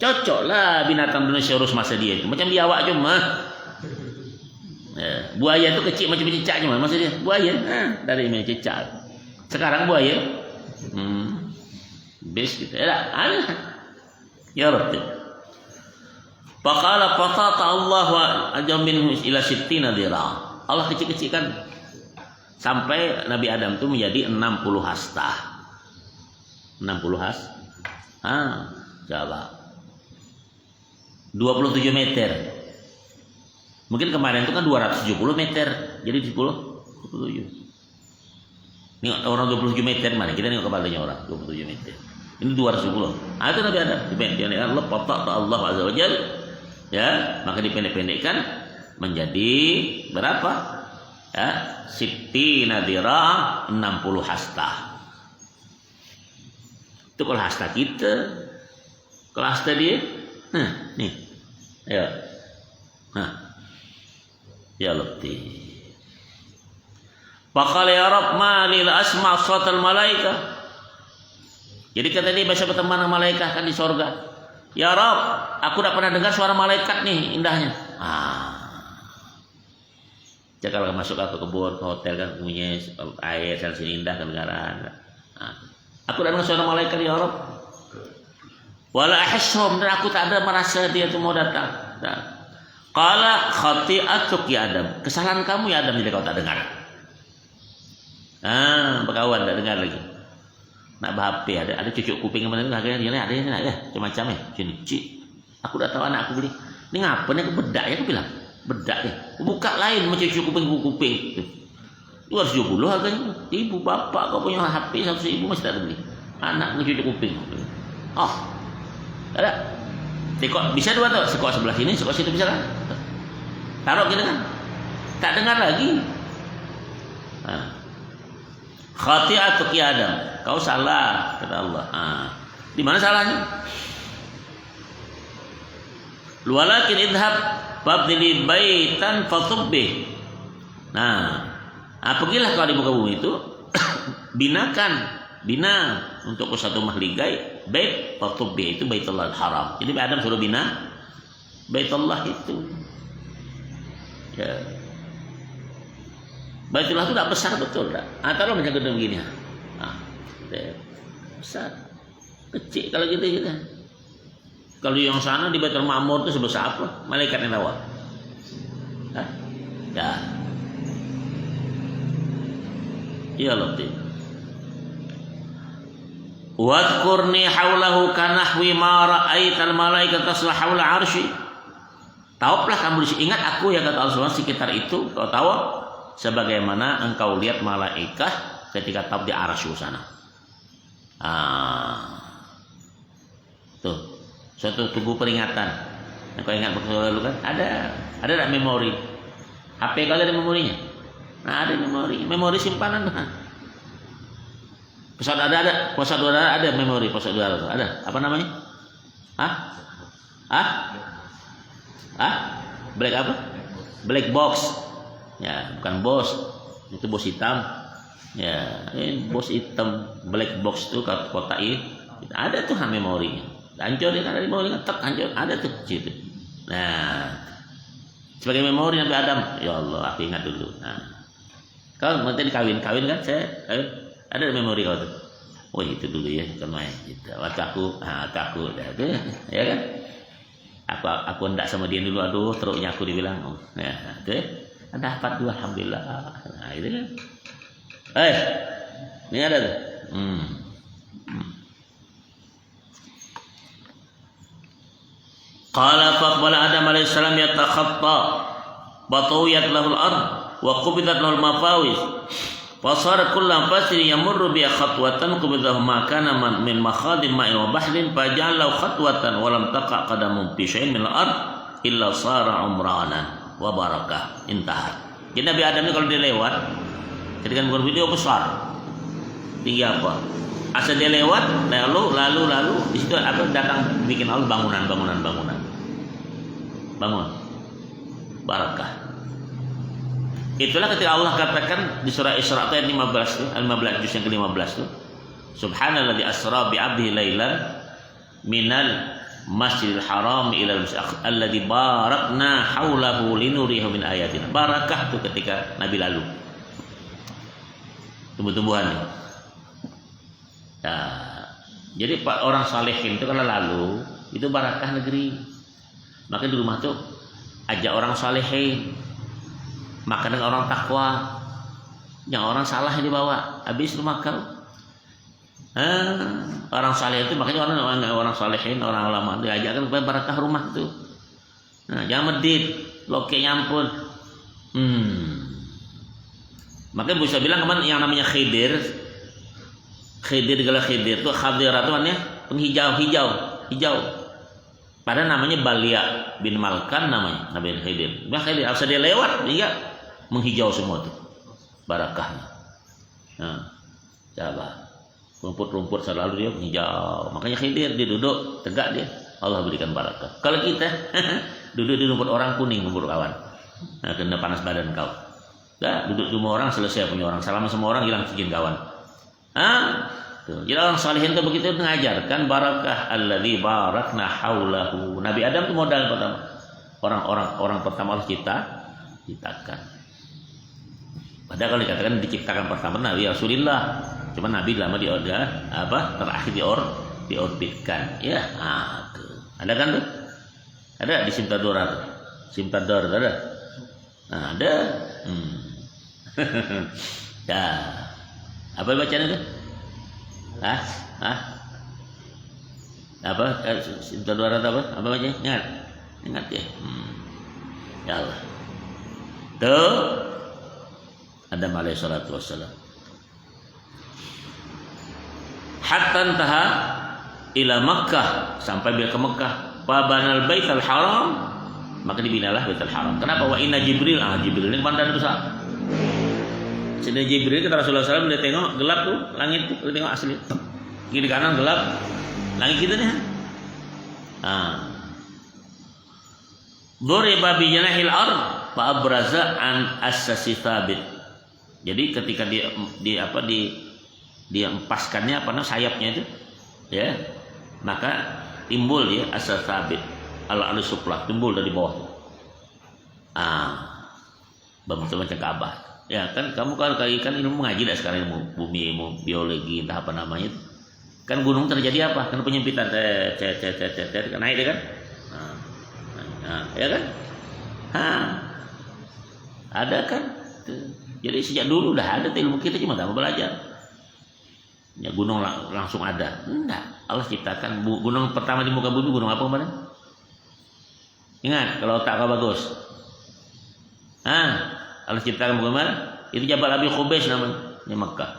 Cocoklah binatang dinosaurus masa dia itu. Macam biawak cuma. Buaya tu kecil macam cicak cuma masa dia. Buaya dari mana cicak. Sekarang buaya best gitu. Ya Rabbi. Faqala fatata Allah wa ajam minhu ila sittina dira. Allah kecil-kecilkan sampai Nabi Adam itu menjadi 60 hasta. 60 hasta. Coba. 27 meter. Mungkin kemarin itu kan 270 meter. Jadi 27. Ini orang 27 meter mana? Kita tengok kepalanya orang 27 meter. Ini 270. Itu Nabi Adam. Dipendekkan Allah, fatata Allah azza wajalla. Ya, maka dipendek-pendekkan menjadi berapa? Ya, sittina dira, 60 hasta. Itu kalau hasta kita Kelas tadi, nih, ya, ya Latif. Faqala ya Rabb ma lil asma' sautal malaika. Jadi kata dia bisa berteman dengan malaikat kan di sorga. Ya Rabb, aku tidak pernah dengar suara malaikat nih indahnya. Kalau masuk ke kebun, ke hotel kan punya air dan sini indah kedengaran. Aku tidak dengar suara malaikat ya Rabb. Wala ahishum, dan aku tak ada merasa dia itu mau datang. Qala khati'atuk ya Adam. Kesalahan kamu ya Adam, jadi kau tak dengar. Berkawan tak dengar lagi. Nak HP ada cucuk kuping kemana itu harganya ada ya macam-macam ya. Sini, cik. Aku dah tahu anak aku beli. Ini ngapa nih aku bedak ya aku bilang. Bedak ya. Buka lain macam cucuk kuping. 270 harganya. Ibu bapak kau punya HP 100.000 masih tak beli. Anak cucuk kuping. Oh. Ada. Sekok bisa dua tuh. Sekok sebelah sini, sekok situ bisa kan? Taruh gitu kan. Tak dengar lagi. Khati'atuk ya Adam, kau salah kata Allah. Di mana salahnya? Walakin idhab fabdili baitan fatubbi. Pergilah kau di muka bumi itu bina untuk satu mahligai bait fatubbi, itu Baitullah Haram. Jadi Adam suruh bina Baitullah itu. Ya. Baitullah itu tak besar betul tak? Taruh macam gedung begini. Besar. Kecil kalau gitu. Kalau yang sana di Baitul Ma'mur itu sebesar apa? Malaikat yang rawat. Ya. Ya Latif. Wadhkurni haulahu kanahwi ma ra'aital malaikata taslah haula arsy. Tahulah kamu ingat aku ya kata Allah sekitar itu kau tahu sebagaimana engkau lihat malaikat ketika tahu di arsy sana. Tuh, suatu tubuh peringatan. Kau ingat waktu lalu kan? Ada tak memori? HP kau ada memorinya? Ada memori simpanan. Pesawat udara ada memori pesawat udara ada. Apa namanya? Black apa? Black box. Ya, bukan bos. Itu bos hitam. Ya, ini bos hitam. Black box itu kotak ini. Ada tuh memorinya. Hancur dia kan ada memori kan hancur. Ada tuh situ. Nah, sebagai memori Nabi Adam. Ya Allah, aku ingat dulu. Kau nanti kawin kan? Saya kawin. Ada memori kau tuh. Oh itu dulu ya, kemana gitu. Waktu aku, ya kan? Aku hendak sama dia dulu, aduh teruknya aku dibilang. Ya, itu ya. Ada dapat 2 alhamdulillah. Itu kan. Ini ada tuh. Qala faqbala Adam alaihissalam yatakhatta batawiyat lahul ard wa qubidat lahul mafawis fasara kullam fasri yamurru bi khatwatan qubidahu ma kana min makhadim ma'in wa bahrin faja'alahu khatwatan wa lam taqa qadamun fi shay'in min al-ard illa sara umranan wa barakah. Intahat. Jadi Nabi Adam ini kalau dia lewat ketika bukan video besar tinggi apa asal dia lewat lalu di situ apa datang bikin Allah bangun barakah. Itulah ketika Allah katakan di surah Isra ayat 15 tuh, 15 juz yang ke-15 tuh. Subhanalladzi asra bi 'abdihi lailan minal Masjidil Haram ila al-Masjid alladzi barakna haulahu linurihi min ayatina. Barakah tuh ketika Nabi lalu. Tumbuh-tumbuhan nih. Jadi Pak orang salehin itu kalau lalu itu barakah negeri. Maka di rumah tuh ajak orang salehin. Makan dengan orang takwa. Yang orang salah yang dibawa habis rumah kau. Orang saleh itu makanya orang salehin, orang ulama diajarkan supaya barakah rumah itu. Jangan medit, loke nyampun. Makanya bisa bilang kemarin yang namanya khidir segala khidir itu khadirat itu namanya hijau. Padahal namanya Balia bin Malkan namanya Nabi Khidir. Khidir asal dia lewat dia menghijau semua itu barakahnya. Coba rumput-rumput selalu dia menghijau. Makanya Khidir dia duduk tegak dia. Allah berikan barakah. Kalau kita duduk di rumput orang kuning, rumput kawan, nah, kena panas badan kau. Dah, duduk di rumah orang selesai punya orang, salam sama orang hilang cincin kawan. Tuh. Jadi orang salihin itu begitu mengajarkan barakah alladzi barakna haulahu. Nabi Adam itu modal pertama. Orang pertama Allah ciptakan. Padahal kalau dikatakan diciptakan pertama Nabi Rasulullah, cuma Nabi lama terakhir diorbitkan. Ya, tuh. Ada kan tuh? Ada di Simtador ada. Nah, ada. Ya. Apa bacaan itu? Apa? Simtador ada apa? Apa bacanya? Ingat ya. Ya Allah. Tuh. Adam alaihi salatu wassalam. Hatta intaha ila Makkah, sampai dia ke Mekah. Fabanal Baitul Haram, maka dibinalah Baitul Haram. Kenapa? Wa inna Jibril, Jibril ini pandan itu sah. Sedang Jibril kata Rasulullah SAW, dia tengok gelap tuh langit tuh, dia tengok asli. Kiri kanan gelap, langit kita nih. Duriba bi janahil ard fa abraza an as-sasi thabit. Jadi ketika dia empaskannya sayapnya itu, ya, maka timbul dia asas thabit ala suplah, timbul dari bawah. Berbentuk macam Ka'bah. Ya kan, kamu kalau kan ilmu mengaji dah sekarang, ilmu bumi, ilmu biologi, entah apa namanya itu. Kan gunung terjadi apa? Kan penyempitan, naik dia kan? Ya kan? Ada kan? Jadi sejak dulu dah ada ilmu, kita cuma tak belajar. Ya gunung langsung ada. Enggak. Allah ciptakan gunung pertama di muka bumi, gunung apa kemarin? Ingat kalau otak kau bagus. Allah ciptakan gunung mana? Itu Jabal Abi Qubais namanya, di Mekah.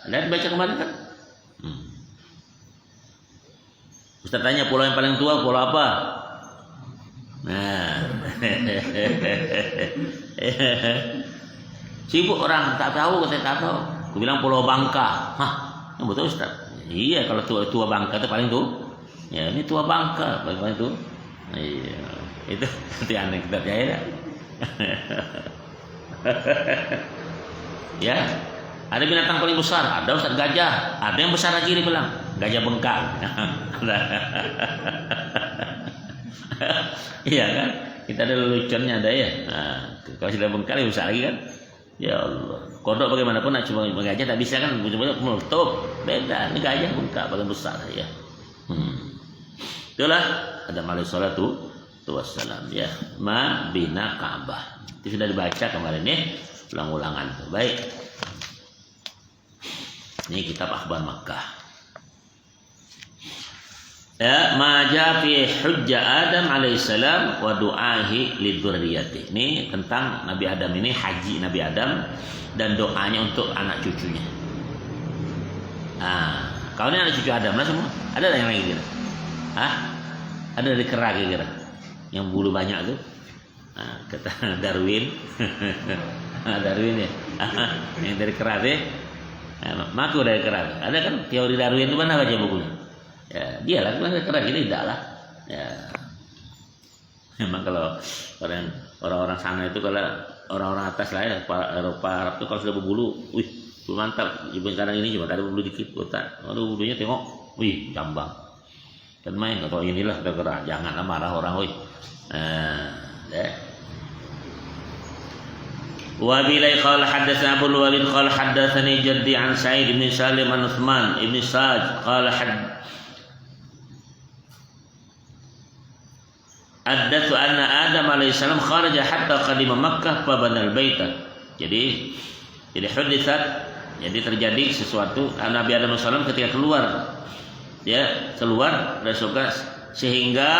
Ada baca kemarin kan? Ustaz tanya pulau yang paling tua pulau apa? Sibuk orang tak tahu, saya tak tahu. Aku bilang Pulau Bangka. Yang betul Ustaz. Iya, kalau tua Bangka itu paling tuh. Ya, ini tua Bangka paling tuh. Iya. Itu nanti aneh kita ya. Ya. Ada binatang paling besar, ada Ustaz gajah. Ada yang besar lagi dia bilang, gajah bengkak. Iya kan? Kita ada leluconnya ada ya. Kalau sudah bengkak lebih besar lagi kan? Ya Allah. Kodok bagaimanapun cuma gajah tak bisa kan, betul-betul meletup. Beda, ini gajah bengkak paling besar ya. Itulah Adam alaihi salatu wassalam ya. Ma bina Ka'bah. Itu sudah dibaca kemarin ya, ulang-ulangan tuh. Baik. Ini kitab Akhbar Makkah. Ya, maja fi hujjah Adam alaihissalam wa du'ahi lidzurriyyati. Ini tentang Nabi Adam ini, haji Nabi Adam dan doanya untuk anak cucunya. Kalau ini anak cucu Adam lah semua. Ada yang lain kira? Ada dari kera kira? Yang bulu banyak tuh. Kata Darwin. Darwin ya. Yang dari kera deh. Maku dari kera. Ada kan teori Darwin itu mana baca bukunya? Ya, dia lah kera kita tidak lah. Ya. Memang kalau orang-orang sana itu, kalau orang-orang atas lah ya, Eropa Arab itu kalau sudah berbulu, wih, mantap. Ibu sekarang ini cuma ada bulu dikit, kotak. Lalu bulunya tengok, wih, jambang. Kan main atau inilah kera. Janganlah marah orang, wih. Wabilai qala haddatsana Abu Walid qala haddatsani jaddi an Sa'id bin Salim an Utsman ibn Sa'd qala haddatsu anna Adam alaihissalam kharaja hatta qadima Makkah fa banal baita. Jadi haditsat, jadi terjadi sesuatu Nabi Adam alaihissalam ketika keluar dari surga sehingga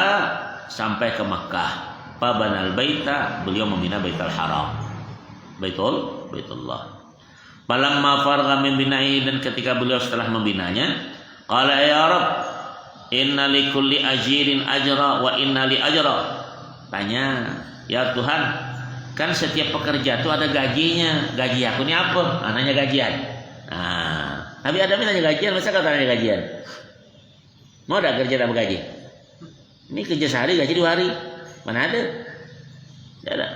sampai ke Makkah. Fa banal baita, beliau membina Baitul Haram. Baitullah. Falamma faragha min bina'i, dan ketika beliau setelah membinanya, qala ya Rabb, inna likulli ajirin ajra wa inna li ajra. Tanya, ya Tuhan, kan setiap pekerja itu ada gajinya. Gaji aku ini apa? Nanya gajian. Nabi Adam nanya gajian, masa kata nanya gajian? Mau ada kerja tak bergaji? Ini kerja sehari gaji 2 hari. Mana ada? Tidak ada.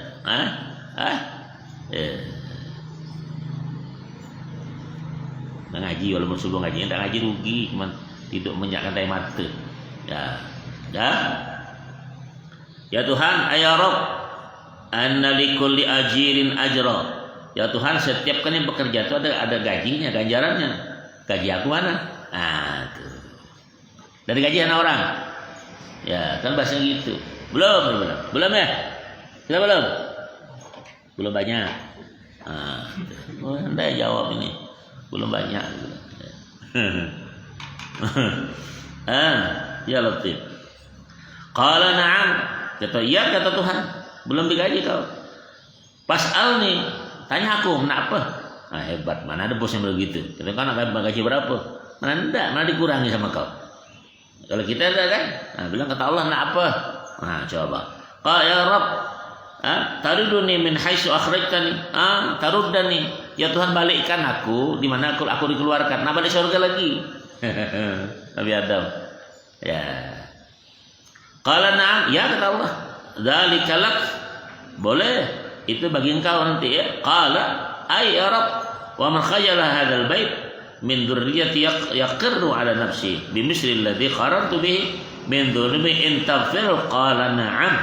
Nggak ngaji walaupun sebelum ngaji, tak ngaji rugi, cuman tidur menyakkan tai mata. Ya Tuhan, ya Rabb, anna likulli ajirin ajra. Ya Tuhan, setiap kan yang bekerja itu ada gajinya, ganjarannya. Gaji aku mana? Tuh. Dari gaji anak orang. Ya, kan bahasa gitu. Belum ya? Kita belum? Belum banyak. Anda jawab ini. Belum banyak. Ya Latif. Qala na'am. Kata iya, kata Tuhan. Belum digaji kau. Pas'al nih. Tanya aku, kenapa? Hebat. Mana ada bos yang begitu? Kita kan akan gaji berapa? Mana enggak? Mana dikurangi sama kau? Kalau kita ada kan? Bilang kata Allah, kenapa? Coba. Qala ya Rabb. Tariduni min haitsu akhrajtani. Taruddani. Ya Tuhan, balikkan aku di mana aku dikeluarkan. Nah, balik surga lagi. Nabi Adam. Ya. Qala na'am, ya kata Allah. Dzalika lak. Boleh. Itu bagi engkau nanti ya. Qala ay ya Rabb, wa man khayala hadzal bait min dzurriyyati yaqirru ala nafsi bimisli alladhi qarartu bihi min dhunubi in taghfir. Qala na'am.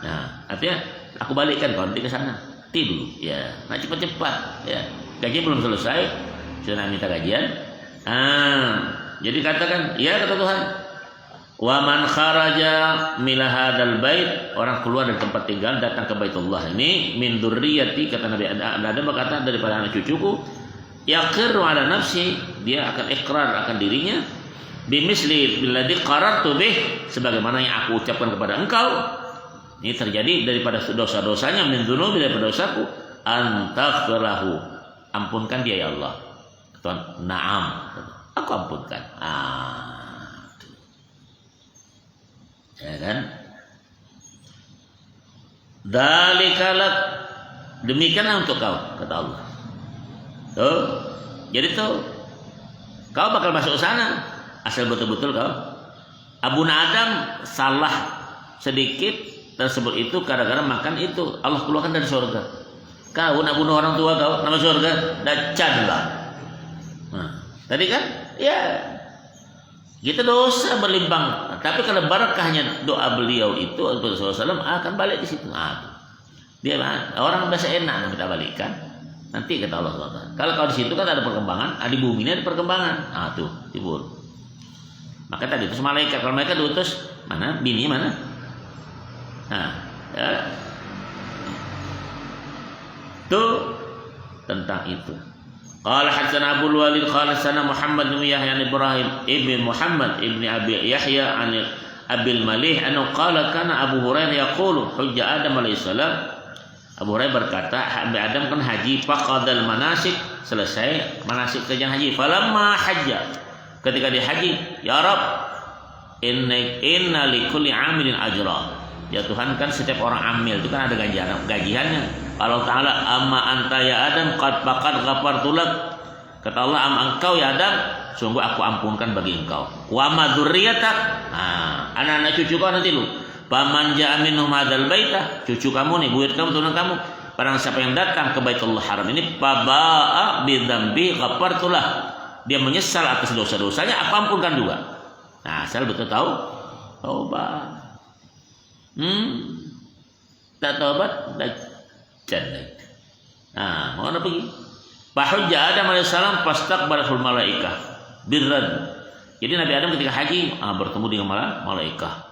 Nah, artinya aku balikkan kau nanti ke sana. Tidur ya. Nah, cepat-cepat ya. Gaji belum selesai, sudah minta gajian. Jadi katakan, ya kata Tuhan. Wa man kharaja mila hadzal bait, orang keluar dari tempat tinggal datang ke Baitullah ini min dzurriyyati, kata Nabi Adam berkata daripada anak cucuku, yaqirru ala nafsi, dia akan ikrar akan dirinya bimisli billadzi qarartu bih, sebagaimana yang aku ucapkan kepada engkau. Ini terjadi daripada dosa-dosanya, min dzunubi, daripada dosaku, antaghfirlahu, ampunkan dia ya Allah. Tuhan, na'am, aku ampunkan. Ya kan? Dzalikalak, demikianlah untuk kau, kata Allah. Tuh. Jadi tuh kau bakal masuk sana asal betul-betul kau. Abu Adam salah sedikit tersebut itu gara-gara makan itu, Allah keluarkan dari surga. Kau nak bunuh orang tua kau, nama surga Dajjal lah. Tadi kan? Ya. Kita dosa berlimpah, tapi kalau barakahnya doa beliau itu Rasulullah SAW akan balik di situ. Dia orang biasa enak kita balikkan. Nanti kata Allah SWT. Kalau kau di situ kan ada perkembangan, di bumi ini ada perkembangan. Tuh tibur. Maka tadi itu malaikat, kalau mereka diutus mana bini mana? Ya. Tuh tentang itu. Qala hadatsana Abu Walid qala sana Muhammad bin Yahya bin Ibrahim ibn Muhammad ibn Abi Yahya an Abil Malih anna qala kana Abu Hurairah yaqulu hujja Adam alaihi salam. Abu Hurairah berkata, Nabi Adam kan haji, faqadal manasik, selesai manasik kerjaan haji. Falamma hajja, ketika dia haji, ya Rabb, inna likulli amilin ajra. Ya Tuhan, kan setiap orang amil itu kan ada gajiannya. Allah Ta'ala, amma anta ya Adam qad faqad ghafartu lak. Kata Allah, engkau ya Adam, sungguh aku ampunkan bagi engkau. Wa ma dzurriyyatak, anak-anak cucu kau nanti lu. Paman ja'a minhum hadzal baita, cucu kamu nih, buyut kamu, turunan kamu. Barang siapa yang datang ke Baitullah Haram ini, faba'a bidzambi ghafartu lah. Dia menyesal atas dosa-dosanya, aku ampunkan juga. Nah, asal betul tahu taubat. Tak taubat, Dajjal. Mau apa pergi? Bahujja Adam alaihissalam fastaqbalahul malaikah birrad. Jadi Nabi Adam ketika haji bertemu dengan malaikah.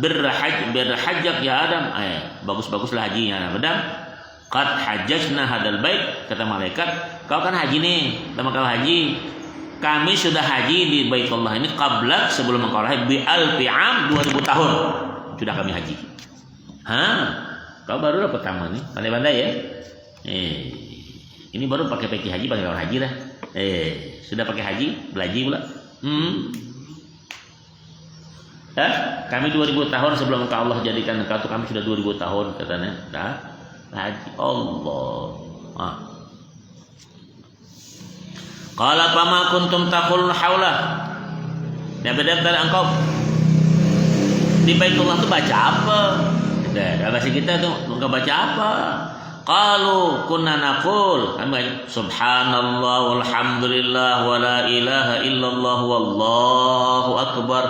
Berhajjak ya Adam. Bagus-baguslah hajinya Adam. Qad hajjajna hadal bait, kata malaikat, kau kan haji nih, sama kau haji. Kami sudah haji di Baitullah ini qablak, sebelum engkau lahir, bi alfi am, 2000 tahun sudah kami haji. Kau baru dapat pertama nih, pandai-pandai ya. Ini baru pakai peci haji, pakai orang haji dah. Sudah pakai haji, belaji pula. Kami 2000 tahun sebelum engkau Allah jadikan engkau tuh, kami sudah 2000 tahun katanya. Haji Allah. Qala fama kuntum taqulun haula. Nabi Adam tanya engkau di Baitullah tuh baca apa? Bahasa kita tuh enggak baca apa? Qalu kunna naqul subhanallah walhamdulillah wala ilaha illallah wallahu akbar.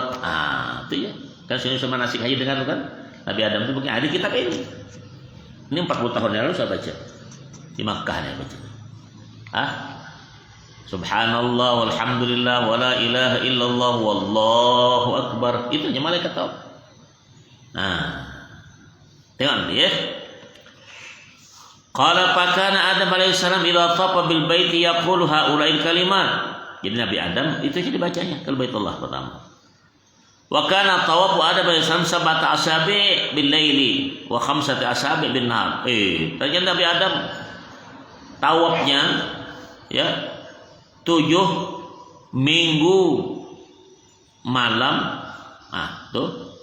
Itu ya. Kan sama nasi haji dengar kan? Nabi Adam itu begini, ada kitab ini. Ini 40 tahun yang lalu saya baca. Di Makkah nih baca. Subhanallah walhamdulillah wala ilaha illallah wallahu akbar. Itu hanya malaikat tahu. Tengok ya. Qala fakana Adam alaihissalam idza tafa bil baiti yaqulu haula'il kalimat. Jadi Nabi Adam itu aja dibacanya ke Baitullah pertama. Wa kana tawafu Adam alaihissalam sab'ata asabi' bil laili wa khamsati asabi' bin nahar. Ternyata Nabi Adam tawafnya ya 7 minggu malam. Tuh.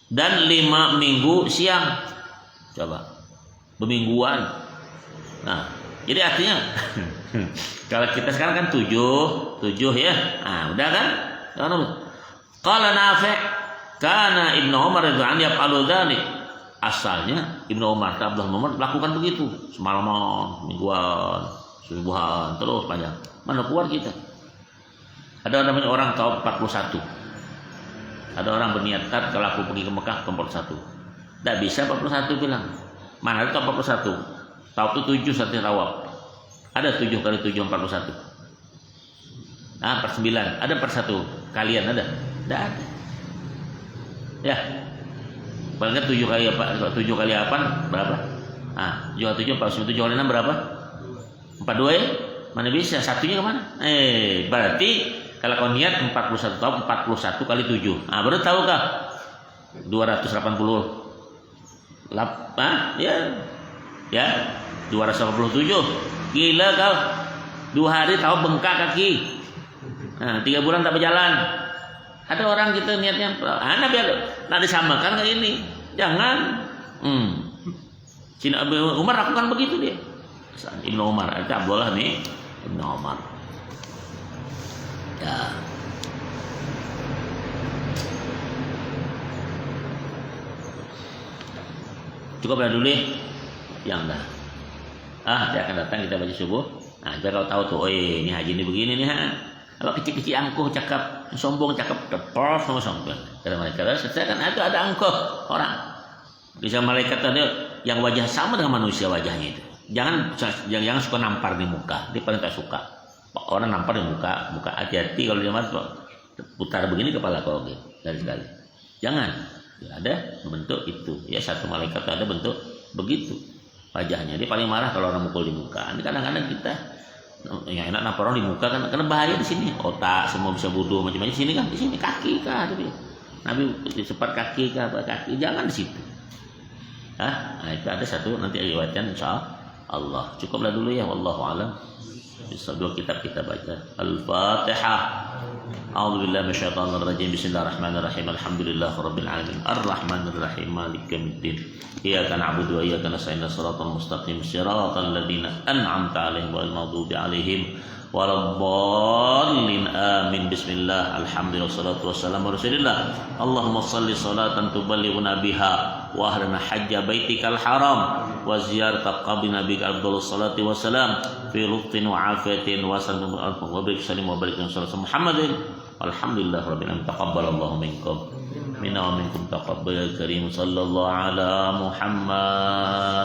Dan 5 minggu siang. Coba. Bermingguan. Jadi artinya kalau kita sekarang kan 7 ya. Udah kan? Qala Nafi' kana Ibnu Umar radhiyallahu anhu yaf'alu dzalik. Asalnya Ibnu Umar, Abdullah bin Umar melakukan begitu, semalaman, mingguan, subuhan, terus panjang. Mana kuat kita? Ada namanya orang tahun 41. Ada orang berniat kalau aku pergi ke Mekah ke 41. Tidak bisa 41 bilang. Mana itu 41? Tawaf itu 7 satu tawaf. Ada 7 kali 7 41. Per 9. Ada per 1. Kalian ada? Tidak ada. Ya. Paling 7 kali apa? 7 kali 8 berapa? 7 kali 7 7 kali 6 berapa? 42 ya? Mana bisa? Satunya kemana? Berarti kalau kau niat 41 tahun 41 kali 7. Baru tahu kah? 280. Ya 287. Gila kau. 2 hari tahu bengkak kaki. 3 bulan tak berjalan. Ada orang kita niatnya Nabi tak disamakan kayak ini. Jangan. Sini Abu Umar lakukan begitu dia. Ibnu Umar, itu Abdullah nih Ibnu Umar. Ya. Cukup dah dulu yang dah. Dia akan datang kita baca subuh. Biar kau tahu tuh, ini haji ini begini nih Kalau kecil-kecil angkuh cakap, sombong cakap, terpros sama sombong. Kata malaikat, saya kan itu ada angkuh orang. Bisa malaikat ada yang wajah sama dengan manusia wajahnya itu. Jangan suka nampar di muka. Dia paling tak suka. Orang nampar di muka hati-hati kalau dia masuk putar begini kepala kau gitu. Sekali. Jangan. Ada bentuk itu. Ya satu malaikat ada bentuk begitu wajahnya. Dia paling marah kalau orang mukul di muka. Ini kadang-kadang kita yang enak nampar orang di muka kan karena bahaya di sini. Otak semua bisa bodoh macam-macam. Sini kan di sini kaki kah? Nabi sepat kaki kah? Kaki jangan di situ. Itu ada satu nanti riwayatkan insyaallah. Cukuplah dulu ya wallahu alam. Bisa 2 kitab kita baca. Al-Fatihah. A'udzu billahi minasyaitonir rajim. Bismillahirrahmanirrahim. Alhamdulillahirabbil alamin. Arrahmanir rahim. Maliki yaumiddin. Iyyaka na'budu wa iyyaka nasta'in. Shiratal mustaqim. Shiratal ladzina an'amta 'alaihim ghairil maghdubi 'alaihim waladdallin. Amin. Bismillah. Alhamdulillah wassalatu wassalamu ala Rasulillah. Allahumma shalli shalatan tuballighuna biha wa ahlana hajja baitikal haram wa ziyarata qabri nabiyika afdhalus salati wassalam fi lutfin wa afiyatin wa sallam wa barik salim wa barik sallallahu Muhammadin. Alhamdulillah rabbil alamin. Taqabbalallahu minkum minna wa minkum taqabbal karim sallallahu ala Muhammad.